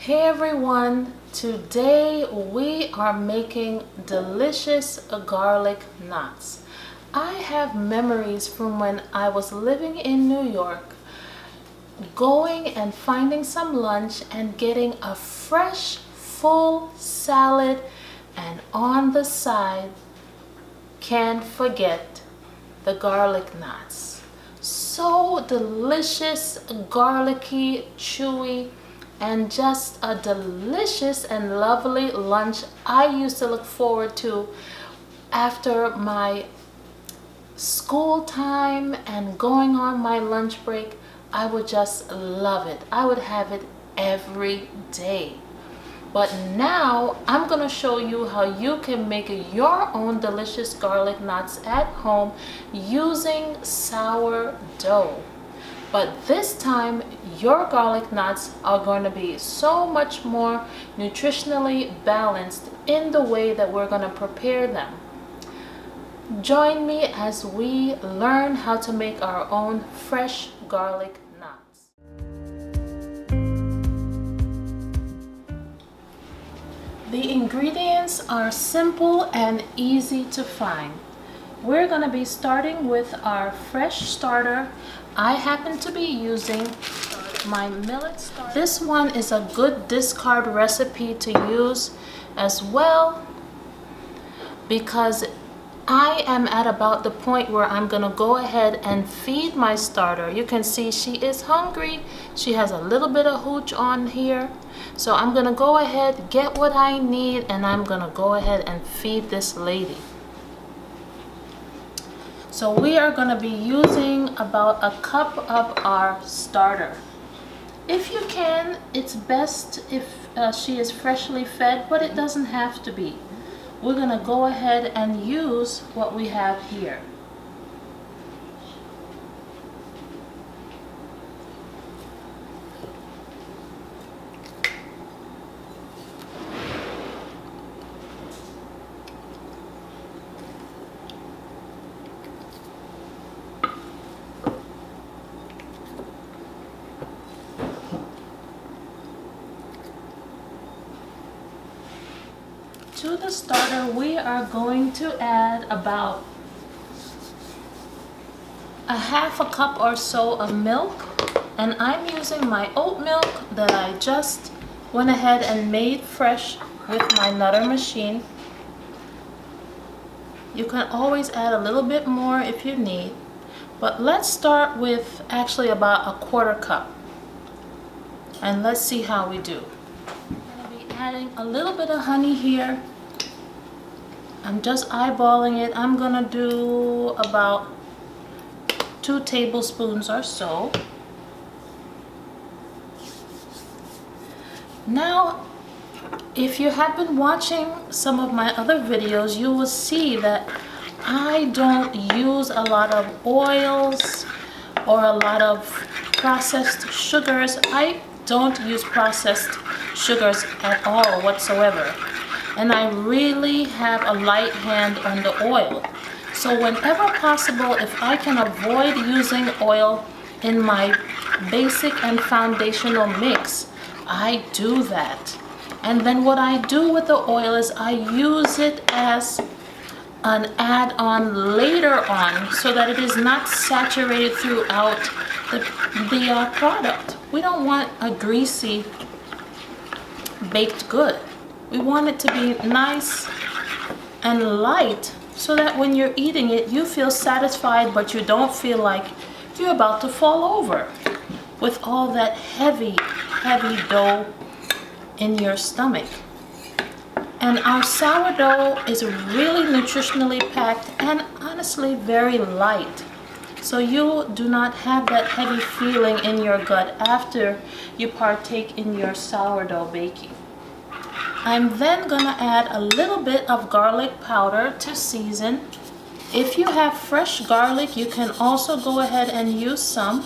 Hey everyone, today we are making delicious garlic knots. I have memories from when I was living in New York, going and finding some lunch and getting a fresh, full salad, and on the side, can't forget the garlic knots. So delicious, garlicky, chewy, and just a delicious and lovely lunch I used to look forward to after my school time and going on my lunch break. I would just love it. I would have it every day. But now I'm gonna show you how you can make your own delicious garlic knots at home using sourdough. But this time, your garlic knots are going to be so much more nutritionally balanced in the way that we're going to prepare them. Join me as we learn how to make our own fresh garlic knots. The ingredients are simple and easy to find. We're going to be starting with our fresh starter. I happen to be using my millet starter. This one is a good discard recipe to use as well, because I am at about the point where I'm going to go ahead and feed my starter. You can see she is hungry. She has a little bit of hooch on here. So I'm going to go ahead, get what I need, and I'm going to go ahead and feed this lady. So we are going to be using about a cup of our starter. If you can, it's best if she is freshly fed, but it doesn't have to be. We're going to go ahead and use what we have here. To the starter, we are going to add about a half a cup or so of milk, and I'm using my oat milk that I just went ahead and made fresh with my nutter machine. You can always add a little bit more if you need, but let's start with actually about a quarter cup, and let's see how we do. I'm going to be adding a little bit of honey here. I'm just eyeballing it. I'm gonna do about 2 tablespoons or so. Now, if you have been watching some of my other videos, you will see that I don't use a lot of oils or a lot of processed sugars. I don't use processed sugars at all whatsoever. And I really have a light hand on the oil. So whenever possible, if I can avoid using oil in my basic and foundational mix, I do that. And then what I do with the oil is I use it as an add-on later on so that it is not saturated throughout the product. We don't want a greasy baked good. We want it to be nice and light so that when you're eating it, you feel satisfied, but you don't feel like you're about to fall over with all that heavy, heavy dough in your stomach. And our sourdough is really nutritionally packed and honestly very light. So you do not have that heavy feeling in your gut after you partake in your sourdough baking. I'm then going to add a little bit of garlic powder to season. If you have fresh garlic, you can also go ahead and use some.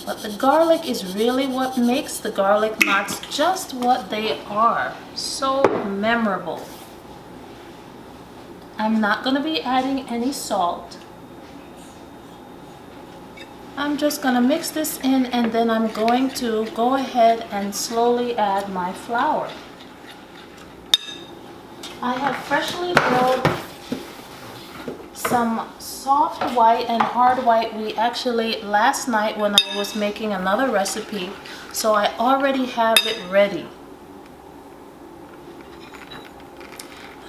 But the garlic is really what makes the garlic knots just what they are. So memorable. I'm not going to be adding any salt. I'm just going to mix this in, and then I'm going to go ahead and slowly add my flour. I have freshly grilled some soft white and hard white wheat actually last night when I was making another recipe, so I already have it ready.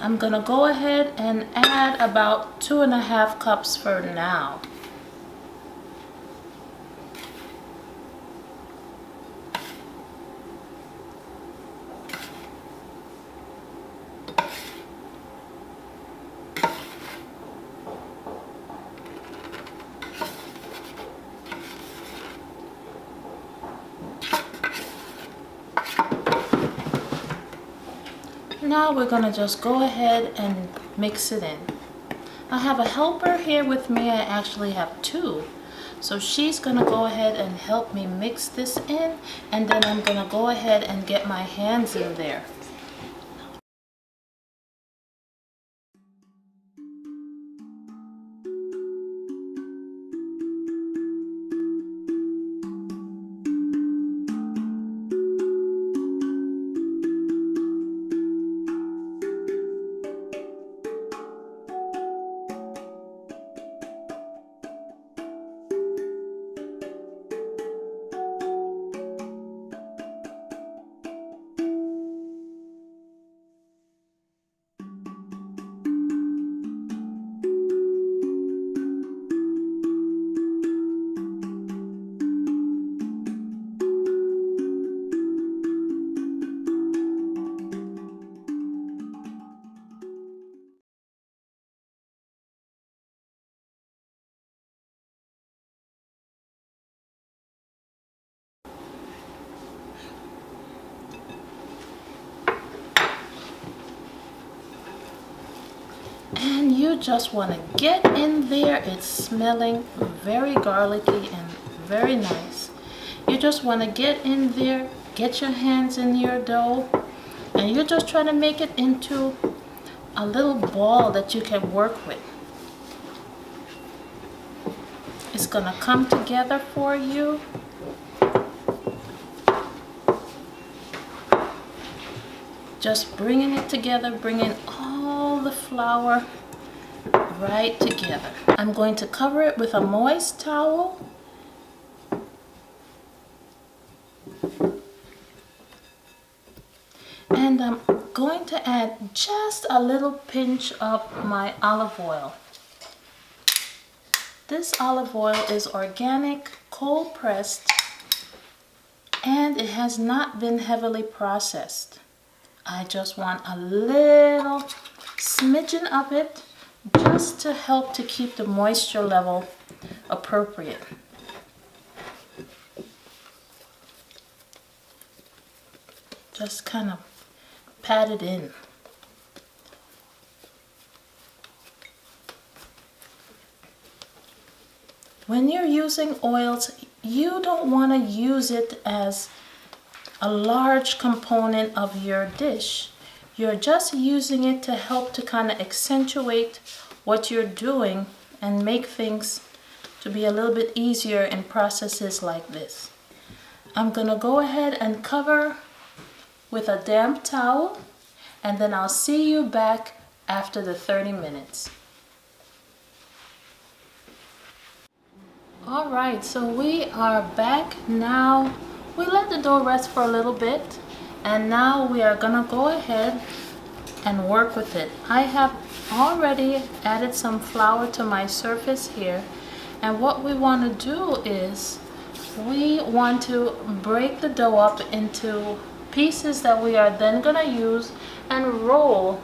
I'm gonna go ahead and add about 2.5 cups for now. Now we're gonna just go ahead and mix it in. I have a helper here with me. I actually have 2. So she's gonna go ahead and help me mix this in, and then I'm gonna go ahead and get my hands in there. And you just want to get in there. It's smelling very garlicky and very nice. You just want to get in there, get your hands in your dough, and you're just trying to make it into a little ball that you can work with. It's gonna come together for you. Just bringing it together, bringing all the flour right together. I'm going to cover it with a moist towel. And I'm going to add just a little pinch of my olive oil. This olive oil is organic, cold pressed, and it has not been heavily processed. I just want a little smidgen of it just to help to keep the moisture level appropriate. Just kind of pat it in. When you're using oils, you don't want to use it as a large component of your dish. You're just using it to help to kind of accentuate what you're doing and make things to be a little bit easier in processes like this. I'm gonna go ahead and cover with a damp towel, and then I'll see you back after the 30 minutes. All right, so we are back now. We let the dough rest for a little bit, and now we are gonna go ahead and work with it. I have already added some flour to my surface here, and what we want to do is we want to break the dough up into pieces that we are then gonna use and roll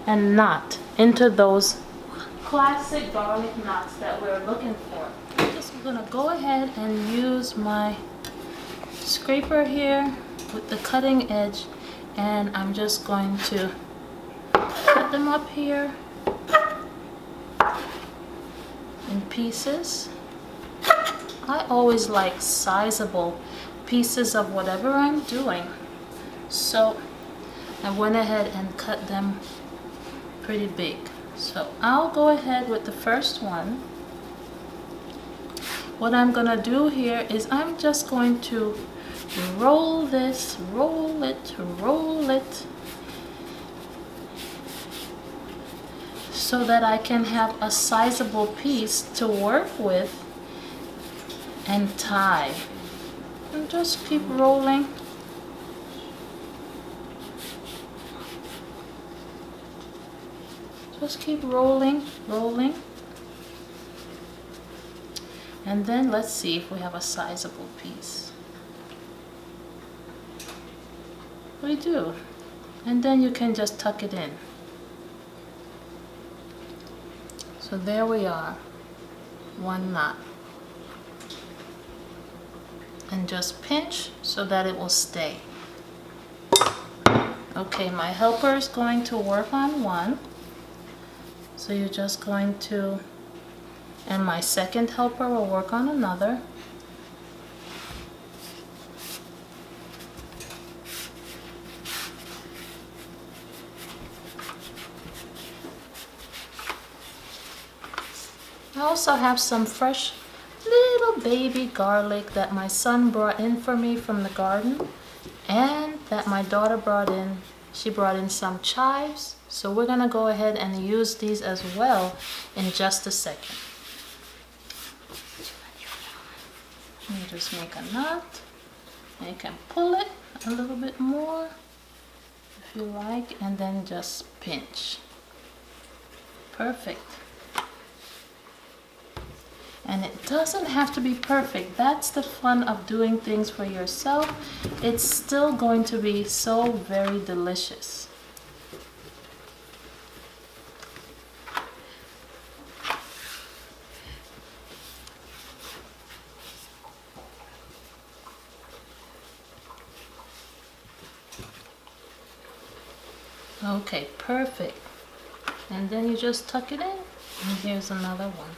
and knot into those classic garlic knots that we're looking for. I'm gonna go ahead and use my scraper here with the cutting edge, and I'm just going to cut them up here in pieces. I always like sizable pieces of whatever I'm doing, so I went ahead and cut them pretty big. So I'll go ahead with the first one. what I'm gonna do here is I'm just going to roll this, roll it, so that I can have a sizable piece to work with and tie. And just keep rolling. Just keep rolling. And then let's see if we have a sizable piece. We do. And then you can just tuck it in. So there we are, one knot. And just pinch so that it will stay. Okay, my helper is going to work on one. So you're just going to, and my second helper will work on another. I also have some fresh little baby garlic that my son brought in for me from the garden, and that my daughter brought in. She brought in some chives, so we're gonna go ahead and use these as well in just a second. You just make a knot, and you can pull it a little bit more if you like, and then just pinch. Perfect. And it doesn't have to be perfect. That's the fun of doing things for yourself. It's still going to be so very delicious. Okay, perfect. And then you just tuck it in. And here's another one.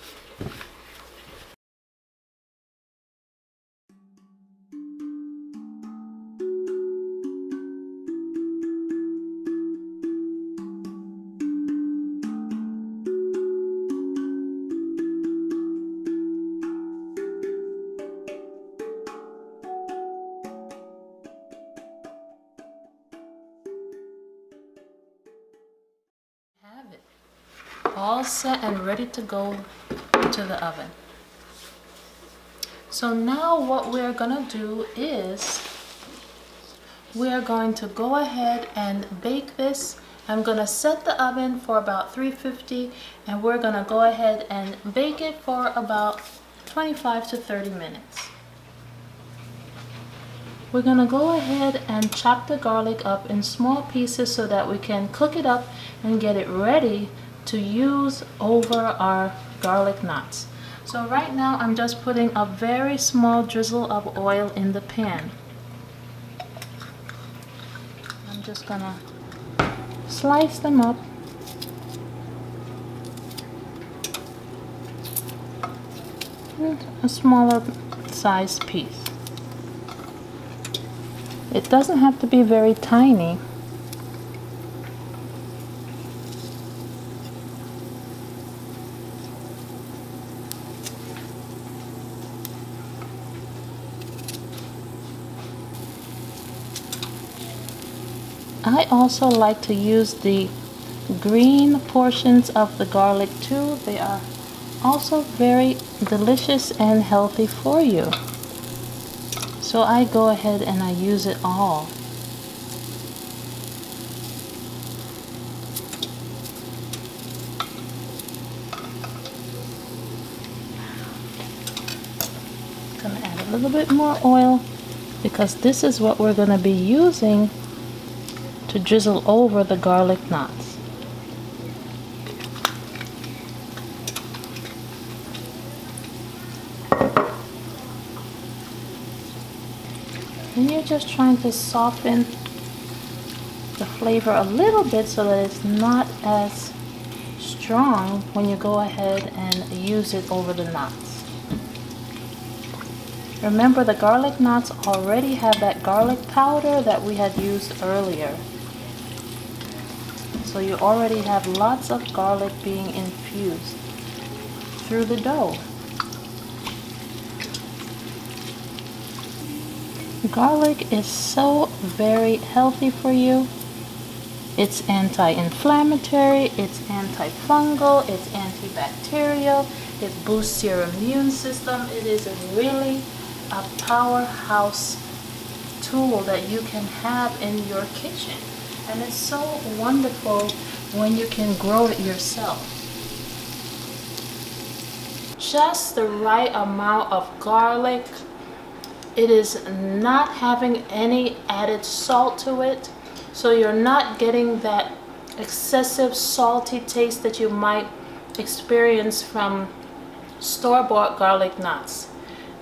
Have it all set and ready to go to the oven. So now what we're gonna do is we're going to go ahead and bake this. I'm gonna set the oven for about 350, and we're gonna go ahead and bake it for about 25 to 30 minutes. We're gonna go ahead and chop the garlic up in small pieces so that we can cook it up and get it ready to use over our garlic knots. So right now I'm just putting a very small drizzle of oil in the pan. I'm just gonna slice them up. A smaller size piece. It doesn't have to be very tiny. I also like to use the green portions of the garlic too. They are also very delicious and healthy for you. So I go ahead and I use it all. I'm gonna add a little bit more oil because this is what we're gonna be using to drizzle over the garlic knots. And you're just trying to soften the flavor a little bit so that it's not as strong when you go ahead and use it over the knots. Remember, the garlic knots already have that garlic powder that we had used earlier. So you already have lots of garlic being infused through the dough. Garlic is so very healthy for you. It's anti-inflammatory, it's antifungal, it's antibacterial, it boosts your immune system. It is really a powerhouse tool that you can have in your kitchen. And it's so wonderful when you can grow it yourself. Just the right amount of garlic. It is not having any added salt to it, so you're not getting that excessive salty taste that you might experience from store-bought garlic knots.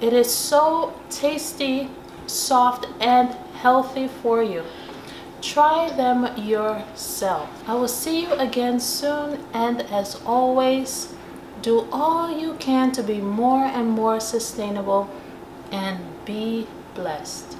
It is so tasty, soft, and healthy for you. Try them yourself. I will see you again soon, and as always, do all you can to be more and more sustainable, and be blessed.